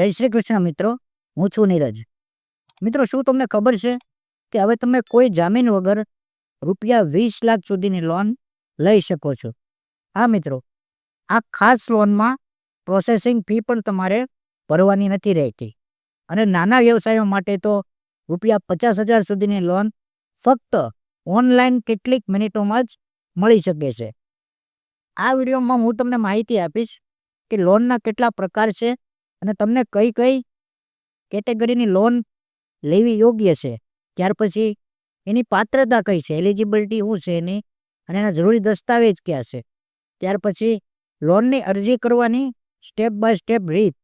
જય શ્રી કૃષ્ણ મિત્રો, હું છું નીરજ. મિત્રો, શું તમને ખબર છે કે હવે તમે કોઈ જામીન વગર ₹20 લાખ સુધીની લોન લઈ શકો છો? હા મિત્રો, આ ખાસ લોનમાં પ્રોસેસિંગ ફી પણ તમારે ભરવાની નથી રહેતી અને નાના વ્યવસાયો માટે તો ₹50,000 સુધીની લોન ફક્ત ઓનલાઈન કેટલીક મિનિટોમાં જ મળી શકે છે. આ વિડીયોમાં હું તમને માહિતી આપીશ કે લોનના કેટલા પ્રકાર છે અને તમને કઈ કઈ કેટેગરીની લોન લેવી યોગ્ય છે. ત્યાર પછી એની પાત્રતા કઈ છે, એલિજિબિલિટી શું છે એની, અને એના જરૂરી દસ્તાવેજ ક્યાં છે. ત્યાર પછી લોનની અરજી કરવાની સ્ટેપ બાય સ્ટેપ રીત,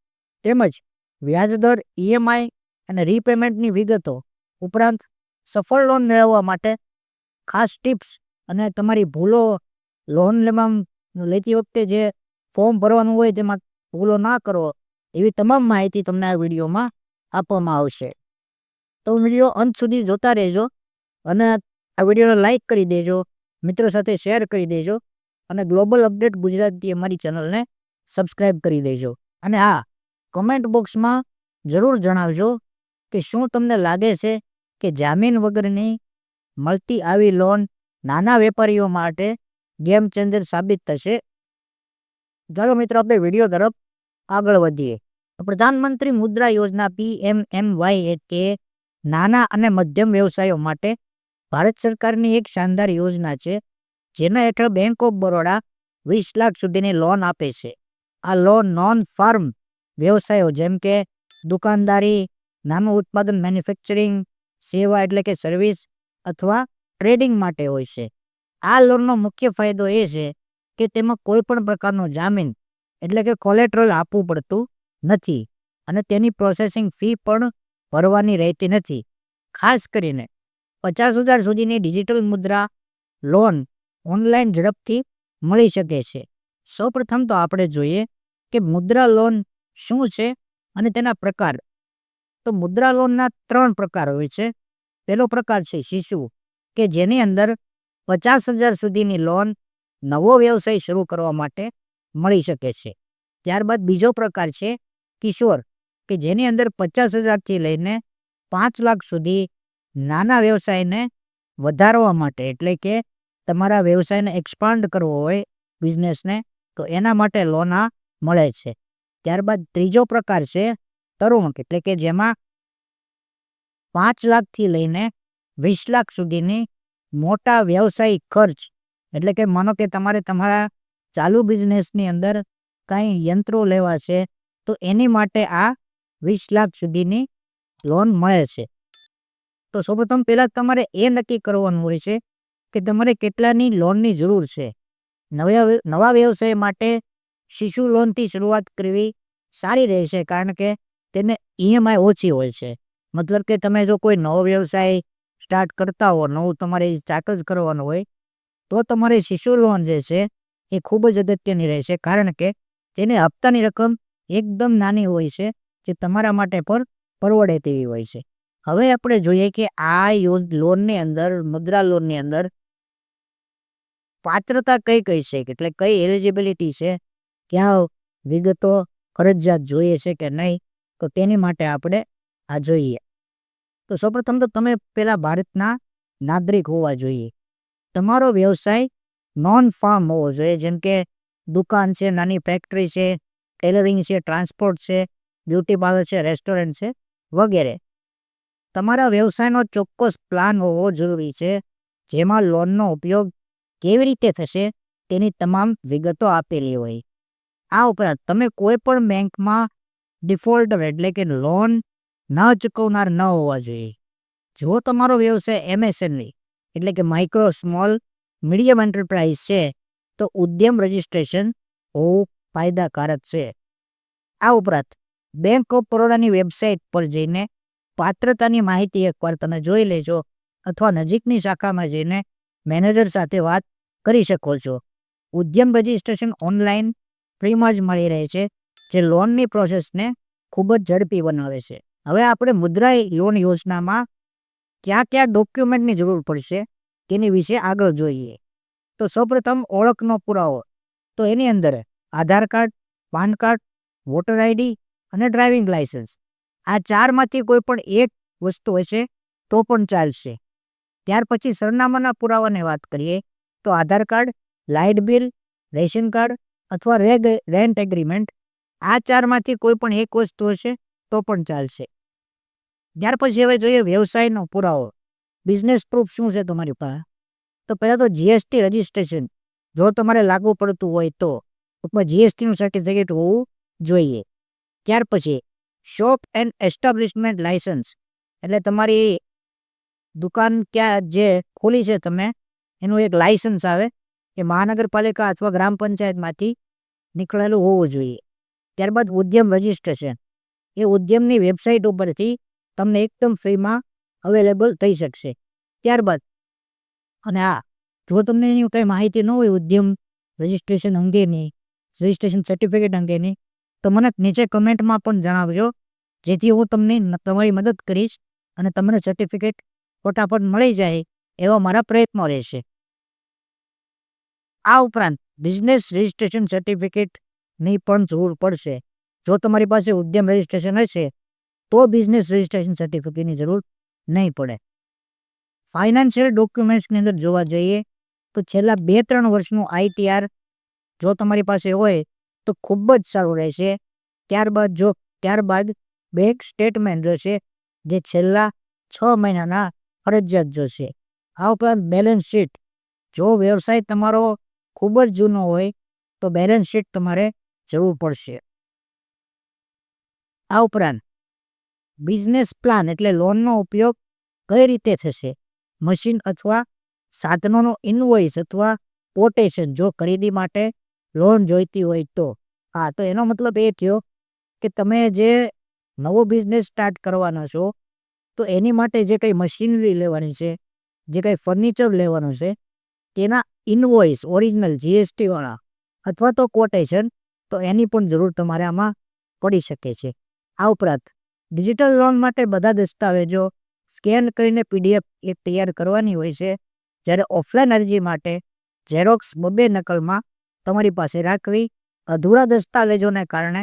તેમજ વ્યાજદર, ઈએમઆઈ અને રીપેમેન્ટની વિગતો, ઉપરાંત સફળ લોન મેળવવા માટે ખાસ ટિપ્સ અને તમારી ભૂલો, લોન લેતી વખતે જે ફોર્મ ભરવાનું હોય તેમાં ભૂલો ના કરો, એવી તમામ માહિતી તમને આ વિડીયોમાં આપવામાં આવશે. તો વિડીયો અંત સુધી જોતા રહેજો અને આ વિડીયોને લાઈક કરી દેજો, મિત્રો સાથે શેર કરી દેજો અને ગ્લોબલ અપડેટ ગુજરાતી અમારી ચેનલને સબસ્ક્રાઈબ કરી દેજો. અને હા, કમેન્ટ બોક્સમાં જરૂર જણાવજો કે શું તમને લાગે છે કે જામીન વગરની મળતી આવી લોન નાના વેપારીઓ માટે ગેમ ચેન્જર સાબિત થશે? ચાલો મિત્રો, આપણે વિડીયો તરફ આગળ વધીએ. પ્રધાનમંત્રી મુદ્રા યોજના PMMY કે નાના અને મધ્યમ વ્યવસાયો માટે ભારત સરકારની એક શાનદાર યોજના છે, જેના હેઠળ બેંક ઓફ બરોડા 20 લાખ સુધીની લોન આપે છે. આ લોન નોન ફાર્મ વ્યવસાયો જેમ કે દુકાનદારી, નાનું ઉત્પાદન, મેન્યુફેક્ચરિંગ, સેવા એટલે કે સર્વિસ અથવા ટ્રેડિંગ માટે હોય છે. આ લોનનો મુખ્ય ફાયદો એ છે કે તેમાં કોઈ પણ પ્રકારનો જામીન એટલે કે કોલેટરલ આપવું પડતું નથી અને તેની પ્રોસેસિંગ ફી પણ ભરવાની રહેતી નથી. ખાસ કરીને 50,000 સુધીની ડિજિટલ મુદ્રા લોન ઓનલાઈન ઝડપથી મળી શકે છે. સૌપ્રથમ તો આપણે જોઈએ કે મુદ્રા લોન શું છે અને તેના પ્રકાર. તો મુદ્રા લોનના 3 પ્રકાર હોય છે. પહેલો પ્રકાર છે શિશુ, કે જેની અંદર 50,000 સુધીની લોન નવો વ્યવસાય શરૂ કરવા માટે મળી શકે છે. ત્યારબાદ બીજો પ્રકાર છે કિશોર, કે જેની અંદર 50,000થી લઈને 5 લાખ સુધી નાના વ્યવસાયને વધારવા માટે, એટલે કે તમારા વ્યવસાયને એક્સપાન્ડ કરવો હોય બિઝનેસને, તો એના માટે લોન આ મળે છે. ત્યારબાદ ત્રીજો પ્રકાર છે તરુણ, એટલે કે જેમાં 5 લાખથી લઈને 20 લાખ સુધીની મોટા વ્યવસાયિક ખર્ચ, એટલે કે માનો કે તમારે તમારા ચાલુ બિઝનેસની અંદર કાંઈ યંત્રો લેવા છે, તો એની માટે આ 20 લાખ સુધીની લોન મળે છે. તો સૌપ્રથમ પહેલાં તમારે એ નક્કી કરવાનું હોય છે કે તમારે કેટલાની લોનની જરૂર છે. નવા વ્યવસાય માટે શિશુ લોનથી શરૂઆત કરવી સારી રહેશે, કારણ કે તેને ઈએમઆઈ ઓછી હોય છે. મતલબ કે તમે જો કોઈ નવો વ્યવસાય સ્ટાર્ટ કરતા હો, નવું તમારે સ્ટાર્ટ જ કરવાનું હોય, તો તમારે શિશુ લોન જે છે એ ખૂબ જ અગત્યની રહેશે, કારણ કે તેને હપ્તાની રકમ એકદમ નાની હોય છે, જે તમારા માટે પર પરવડે તેવી હોય છે. હવે આપણે જોઈએ કે આ લોનની અંદર, મુદ્રા લોનની અંદર પાત્રતા કઈ કઈ છે, એટલે કઈ એલિજિબિલિટી છે, ક્યાં વિગતો ફરજિયાત જોઈએ છે કે નહીં, તો તેની માટે આપણે આ જોઈએ. તો સૌપ્રથમ તો તમે પહેલાં ભારતના નાગરિક હોવા જોઈએ. તમારો વ્યવસાય નોન ફાર્મ હોવો જોઈએ, જેમ કે દુકાન છે, નાની ફેક્ટરી છે, ટેલરિંગ છે, ટ્રાન્સપોર્ટ છે, બ્યુટી પાર્લર છે, રેસ્ટોરન્ટ છે વગેરે. તમારા વ્યવસાયનો ચોક્કસ પ્લાન હોવો જરૂરી છે, જેમાં લોનનો ઉપયોગ કેવી રીતે થશે તેની તમામ વિગતો આપેલી હોય. આ ઉપરાંત તમે કોઈ પણ બેંકમાં ડિફોલ્ટર એટલે કે લોન ન ચૂકવનાર ન હોવા જોઈએ. જો તમારો વ્યવસાય MSME એટલે કે માઇક્રો, સ્મોલ, મીડિયમ એન્ટરપ્રાઇઝ છે, તો ઉદ્યમ રજિસ્ટ્રેશન હોવું ફાયદાકારક છે. આ ઉપરાંત બેંક ઓફ બરોડાની વેબસાઇટ પર જઈને પાત્રતાની માહિતી એકવાર તમે જોઈ લેજો, અથવા નજીકની શાખામાં જઈને મેનેજર સાથે વાત કરી શકો છો. ઉદ્યમ રજિસ્ટ્રેશન ઓનલાઈન ફ્રીમાં જ મળી રહે છે, જે લોનની પ્રોસેસને ખૂબ જ ઝડપી બનાવે છે. હવે આપણે મુદ્રા લોન યોજનામાં ક્યાં ક્યાં ડોક્યુમેન્ટની જરૂર પડશે તેની વિશે આગળ જોઈએ. તો સૌપ્રથમ ઓળખનો પુરાવો. તો એની અંદર Aadhaar card, PAN card, voter ID અને ડ્રાઇવિંગ લાયસન્સ. આ 4માંથી કોઈ પણ એક વસ્તુ હશે તો પણ ચાલશે. ત્યાર પછી સરનામાના પુરાવાની વાત કરીએ તો Aadhaar card, light bill, ration card અથવા રેન્ટ એગ્રીમેન્ટ. આ 4માંથી કોઈ પણ એક વસ્તુ હશે તો પણ ચાલશે. ત્યાર પછી હવે જોઈએ વ્યવસાયનો પુરાવો. બિઝનેસ પ્રૂફ શું છે તમારી પાસે? તો પહેલાં તો જીએસટી રજિસ્ટ્રેશન જો તમારે લાગુ પડતું હોય તો ઉપર જીએસટીનું સર્ટિફિકેટ હોવું જોઈએ. ત્યાર પછી શોપ એન્ડ એસ્ટાબ્લિશમેન્ટ લાયસન્સ, એટલે તમારી દુકાન ક્યાં જે ખોલી છે તમે એનું એક લાયસન્સ આવે એ મહાનગરપાલિકા અથવા ગ્રામ પંચાયતમાંથી નીકળેલું હોવું જોઈએ. ત્યારબાદ ઉદ્યમ રજિસ્ટ્રેશન, એ ઉદ્યમની વેબસાઇટ ઉપરથી તમને એકદમ ફ્રીમાં અવેલેબલ થઈ શકશે. ત્યારબાદ અને જો તમને એની કંઈ માહિતી ન હોય ઉદ્યમ રજિસ્ટ્રેશન અંગેની, રજિસ્ટ્રેશન સર્ટિફિકેટ અંગેની, તો મને નીચે કમેન્ટમાં પણ જણાવજો, જેથી હું તમને તમારી મદદ કરીશ અને તમને સર્ટિફિકેટ ફટાફટ મળી જાય એવા મારા પ્રયત્નો રહેશે. આ ઉપરાંત બિઝનેસ રજિસ્ટ્રેશન સર્ટિફિકેટની પણ જરૂર પડશે. જો તમારી પાસે ઉદ્યમ રજિસ્ટ્રેશન હશે તો બિઝનેસ રજિસ્ટ્રેશન સર્ટિફિકેટની જરૂર નહીં પડે. ફાઇનાન્શિયલ ડોક્યુમેન્ટ્સની અંદર જોવા જઈએ તો છેલ્લા 2-3 વર્ષનું આઈટીઆર જો તમારી પાસે હોય તો ખૂબ જ સારું રહેશે. ત્યારબાદ બેંક સ્ટેટમેન્ટ જોશે જે છેલ્લા 6 મહિનાના ફરજિયાત જોશે. આ ઉપરાંત બેલેન્સ શીટ, જો વ્યવસાય તમારો ખૂબ જ જૂનો હોય તો બેલેન્સ શીટ તમારે જરૂર પડશે. આ ઉપરાંત બિઝનેસ પ્લાન, એટલે લોનનો ઉપયોગ કઈ રીતે થશે, મશીન અથવા સાધનોનો ઇનવોઇસ અથવા કોટેશન જો ખરીદી માટે લોન જોઈતી હોય તો. તો એનો મતલબ એ થયો કે તમે જે નવો બિઝનેસ સ્ટાર્ટ કરવાના છો તો એની માટે જે કંઈ મશીનરી લેવાની છે, જે કંઈ ફર્નિચર લેવાનું છે તેના ઇનવોઇસ ઓરિજિનલ જીએસટીવાળા અથવા તો કોટેશન, તો એની પણ જરૂર તમારે આમાં પડી શકે છે. આ ઉપરાંત ડિજિટલ લોન માટે બધા દસ્તાવેજો સ્કેન કરીને પીડીએફ એક તૈયાર કરવાની હોય છે, જ્યારે ઓફલાઈન અરજી માટે ઝેરોક્સ 2 નકલમાં તમારી પાસે રાખવી. અધૂરા દસ્તાવેજોને કારણે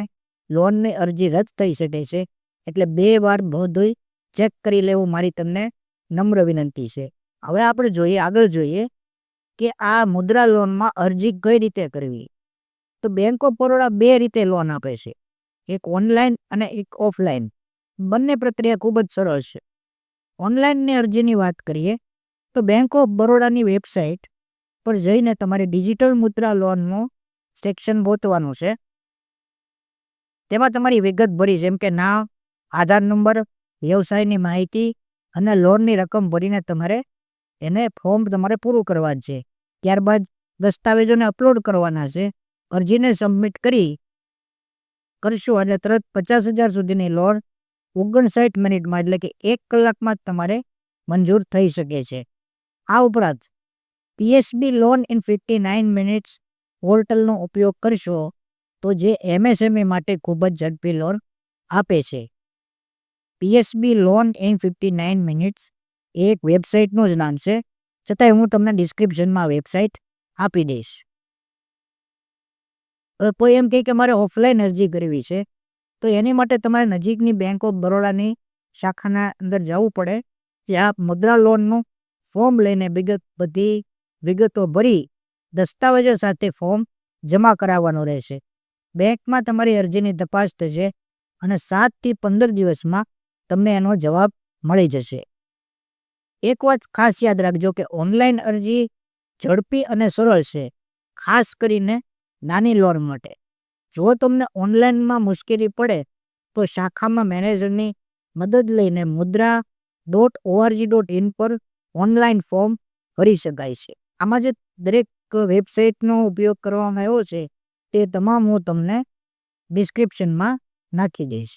લોનની અરજી રદ થઈ શકે છે, એટલે 2 વાર બધું ચેક કરી લેવું મારી તમને નમ્ર વિનંતી છે. હવે આપણે આગળ જોઈએ કે આ મુદ્રા લોનમાં અરજી કઈ રીતે કરવી. તો બેંક ઓફ બરોડા 2 રીતે લોન આપે છે, એક ઓનલાઈન અને એક ઓફલાઈન. બંને પ્રક્રિયા ખૂબ જ સરળ છે. ઓનલાઈનની અરજીની વાત કરીએ તો બેંક ઓફ બરોડાની વેબસાઇટ પર જઈને તમારે ડિજિટલ મુદ્રા લોનનું સેક્શન ગોતવાનું છે. તેમાં તમારી વિગત ભરી, જેમ કે નામ, આધાર નંબર, વ્યવસાયની માહિતી અને લોનની રકમ ભરીને તમારે ફોર્મ તમારે પૂરું કરવાનું છે. ત્યારબાદ દસ્તાવેજોને અપલોડ કરવાના છે. અરજીને સબમિટ કરશો એટલે તરત 50,000 સુધીની લોન 59 મિનિટમાં, એટલે કે 1 કલાકમાં જ તમારે મંજૂર થઈ શકે છે. આ ઉપરાંત પીએસબી લોન ઇન 59 મિનિટ્સ પોર્ટલનો ઉપયોગ કરશો તો જે એમએસએમઈ માટે ખૂબ જ ઝડપી લોન આપે છે. પીએસબી લોન ઇન 59 મિનિટ્સ એ એક વેબસાઇટનું જ નામ છે, છતાંય હું તમને ડિસ્ક્રિપ્શનમાં વેબસાઇટ આપી દઈશ. કોઈ એમ કહે કે મારે ઓફલાઈન અરજી કરવી છે તો એની માટે તમારે નજીકની બેંક ઓફ બરોડાની શાખાના અંદર જવું પડે. ત્યાં મુદ્રા લોનનું ફોર્મ લઈને બધી વિગતો ભરી દસ્તાવેજો સાથે ફોર્મ જમા કરાવવાનું રહેશે. બેંકમાં તમારી અરજીની તપાસ થશે અને 7 થી 15 દિવસમાં તમને એનો જવાબ મળી જશે. એક વાત ખાસ યાદ રાખજો કે ઓનલાઈન અરજી ઝડપી અને સરળ છે, ખાસ કરીને નાની લોન માટે. જો તમને ઓનલાઈનમાં મુશ્કેલી પડે તો શાખામાં મેનેજરની મદદ લઈને mudra.org.in પર ઓનલાઈન ફોર્મ ભરી શકાય છે. આમાં જે દરેક વેબસાઇટનો ઉપયોગ કરવામાં આવ્યો છે તે તમામ હું તમને ડિસ્ક્રિપ્શનમાં નાખી દઈશ.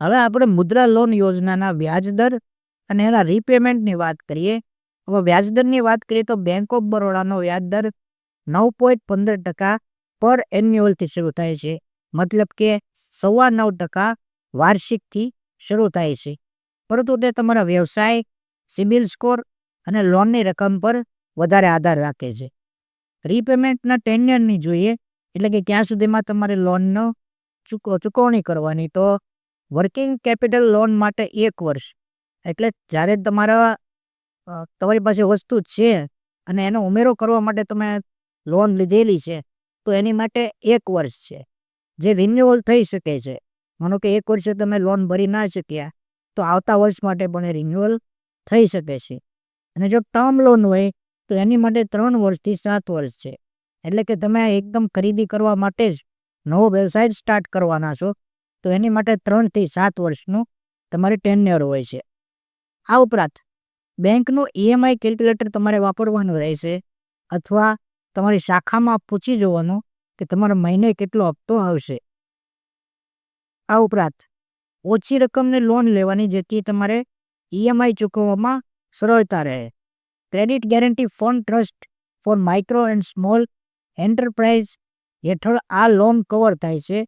હવે આપણે મુદ્રા લોન યોજનાના વ્યાજદર અને એના રીપેમેન્ટની વાત કરીએ. હવે વ્યાજદરની વાત કરીએ તો બેંક ઓફ બરોડાનો વ્યાજદર 9.15% પર એન્યુઅલથી શરૂ થાય છે, મતલબ કે 9.25% વાર્ષિકથી શરૂ થાય છે, પરંતુ તે તમારા વ્યવસાય, સિબિલ સ્કોર અને લોનની રકમ પર વધારે આધાર રાખે છે. રીપેમેન્ટના ટેન્યરની જોઈએ, એટલે કે ક્યાં સુધીમાં તમારે લોનનો ચૂકવણી કરવાની. તો વર્કિંગ કેપિટલ લોન માટે 1 વર્ષ, એટલે જ્યારે તમારી પાસે વસ્તુ છે અને એનો ઉમેરો કરવા માટે તમે લોન લીધેલી છે, તો એની માટે 1 વર્ષ છે, જે રિન્યુઅલ થઈ શકે છે. માનો કે 1 વર્ષે તમે લોન ભરી ના શક્યા, તો આવતા વર્ષ માટે પણ એ રિન્યુઅલ થઈ શકે છે. અને જો ટર્મ લોન હોય તો એની માટે 3 વર્ષથી 7 વર્ષ છે. એટલે કે તમે એકદમ ખરીદી કરવા માટે જ નવો વ્યવસાય સ્ટાર્ટ કરવાના છો, તો એની માટે 3 થી 7 વર્ષનું તમારે ટેન્યોર હોય છે. આ ઉપરાંત બેંકનું EMI કેલ્ક્યુલેટર તમારે વાપરવાનું રહેશે, અથવા તમારી શાખામાં પૂછી જોવાનું કે તમારો મહિને કેટલો હપ્તો આવશે. આ ઉપરાંત ઓછી રકમની લોન લેવાની, જેથી તમારે EMI ચૂકવવામાં સરળતા રહે. Credit guarantee fund trust for micro and small enterprise હેઠળ આ લોન કવર થાય છે.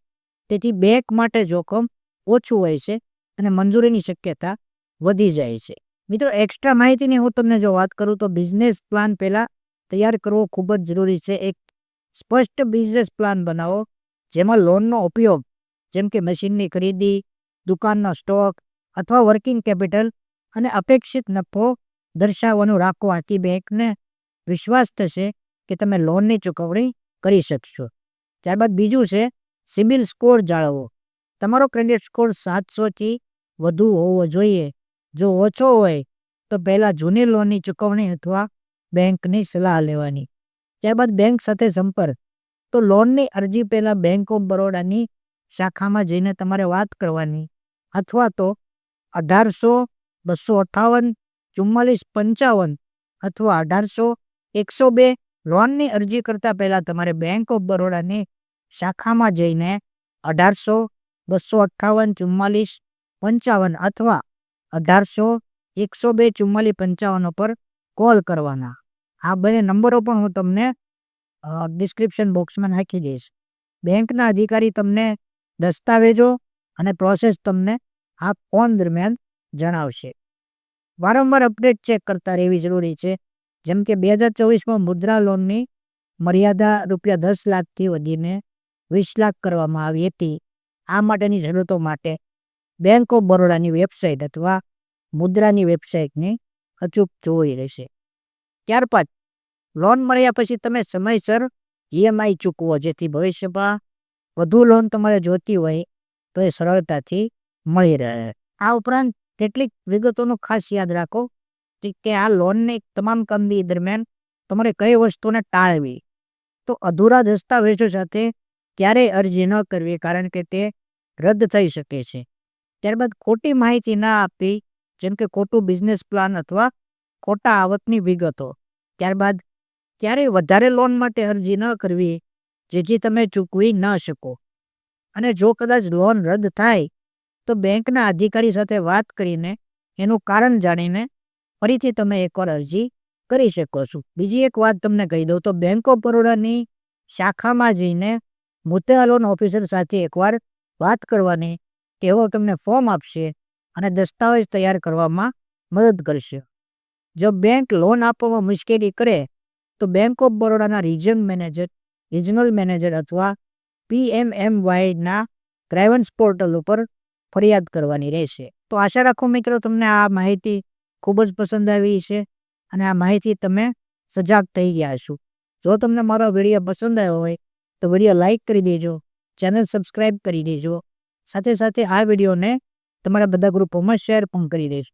તેથી બેંક માટે જોખમ ઓછું હોય છે અને મંજૂરીની શક્યતા વધી જાય છે. મિત્રો, એક્સ્ટ્રા માહિતીની હું તમને જો વાત કરું તો બિઝનેસ પ્લાન પહેલાં તૈયાર કરવો ખૂબ જ જરૂરી છે. એક સ્પષ્ટ બિઝનેસ પ્લાન બનાવો, જેમાં લોનનો ઉપયોગ જેમ કે મશીનની ખરીદી, દુકાનનો સ્ટોક અથવા વર્કિંગ કેપિટલ અને અપેક્ષિત નફો દર્શાવવાનું રાખવાથી બેંકને વિશ્વાસ થશે કે તમે લોનની ચૂકવણી કરી શકશો. ત્યારબાદ બીજું છે સિબિલ સ્કોર જાળવવો. તમારો ક્રેડિટ સ્કોર 700થી વધુ હોવો જોઈએ. જો ઓછો હોય તો પહેલાં જૂની લોનની ચૂકવણી અથવા બેંકની સલાહ લેવાની. ત્યારબાદ બેંક સાથે સંપર્ક. તો લોનની અરજી પહેલાં બેંક ઓફ બરોડાની શાખામાં જઈને તમારે વાત કરવાની, અથવા તો 1800-258-4455 અથવા 1800-102 લોનની અરજી કરતાં પહેલાં તમારે બેંક ઓફ બરોડાની શાખામાં જઈને 1800-258-4455 અથવા 1800-102-4455 પર કોલ કરવાના. આ બંને નંબરો પણ હું તમને ડિસ્ક્રિપ્શન બોક્સમાં નાખી દઈશ. બેંકના અધિકારી તમને દસ્તાવેજો અને પ્રોસેસ તમને આ ફોન દરમિયાન જણાવશે. વારંવાર અપડેટ ચેક કરતા રહેવી જરૂરી છે. જેમ કે 2024માં મુદ્રા લોનની મર્યાદા ₹10 લાખથી વધીને 20 લાખ કરવામાં આવી હતી. આ માટેની જરૂરતો માટે બેંક ઓફ બરોડાની વેબસાઇટ અથવા મુદ્રાની વેબસાઇટને અચૂક જોઈ રહેશે. ત્યારબાદ લોન મળ્યા પછી તમે સમયસર EMI ચૂકવો, જેથી ભવિષ્યમાં વધુ લોન તમારે જોતી હોય તો એ સરળતાથી મળી રહે. આ ઉપરાંત કેટલીક વિગતોનું ખાસ યાદ રાખો કે આ લોનની તમામ કામગીરી દરમિયાન તમારે કઈ વસ્તુને ટાળવી. તો અધૂરા દસ્તાવેજો સાથે ક્યારેય અરજી ન કરવી, કારણ કે તે રદ થઈ શકે છે. ત્યારબાદ ખોટી માહિતી ના આપવી, જેમ કે ખોટું બિઝનેસ પ્લાન અથવા ખોટા આવકની વિગતો. ત્યારબાદ ક્યારેય વધારે લોન માટે અરજી ન કરવી, જેથી તમે ચૂકવી ન શકો. અને જો કદાચ લોન રદ થાય તો બેંકના અધિકારી સાથે વાત કરીને એનું કારણ જાણીને ફરીથી તમે એકવાર અરજી કરી શકો છો. બીજી એક વાત તમને કહી દઉં તો બેંક ઓફ બરોડાની શાખામાં જઈને મુદ્રા લોન ઓફિસર સાથે એકવાર વાત કરવાની. તેઓ તમને ફોર્મ આપશે અને દસ્તાવેજ તૈયાર કરવામાં મદદ કરશે. જો બેંક લોન આપવામાં મુશ્કેલી કરે તો બેંક ઓફ બરોડાના રિજનલ મેનેજર અથવા PMMYના ગ્રાઇવન્સ પોર્ટલ ઉપર ફરિયાદ કરવાની રહેશે. તો આશા રાખું મિત્રો તમને આ માહિતી ખૂબ જ પસંદ આવી છે અને આ માહિતી તમે સજાગ થઈ ગયા છો. જો તમને મારો વિડીયો પસંદ આવ્યો હોય તો વિડીયો લાઇક કરી દેજો, ચેનલ સબસ્ક્રાઈબ કરી દેજો. સાથે સાથે આ વિડીયોને તમારા બધા ગ્રુપોમાં શેર પણ કરી દેજો.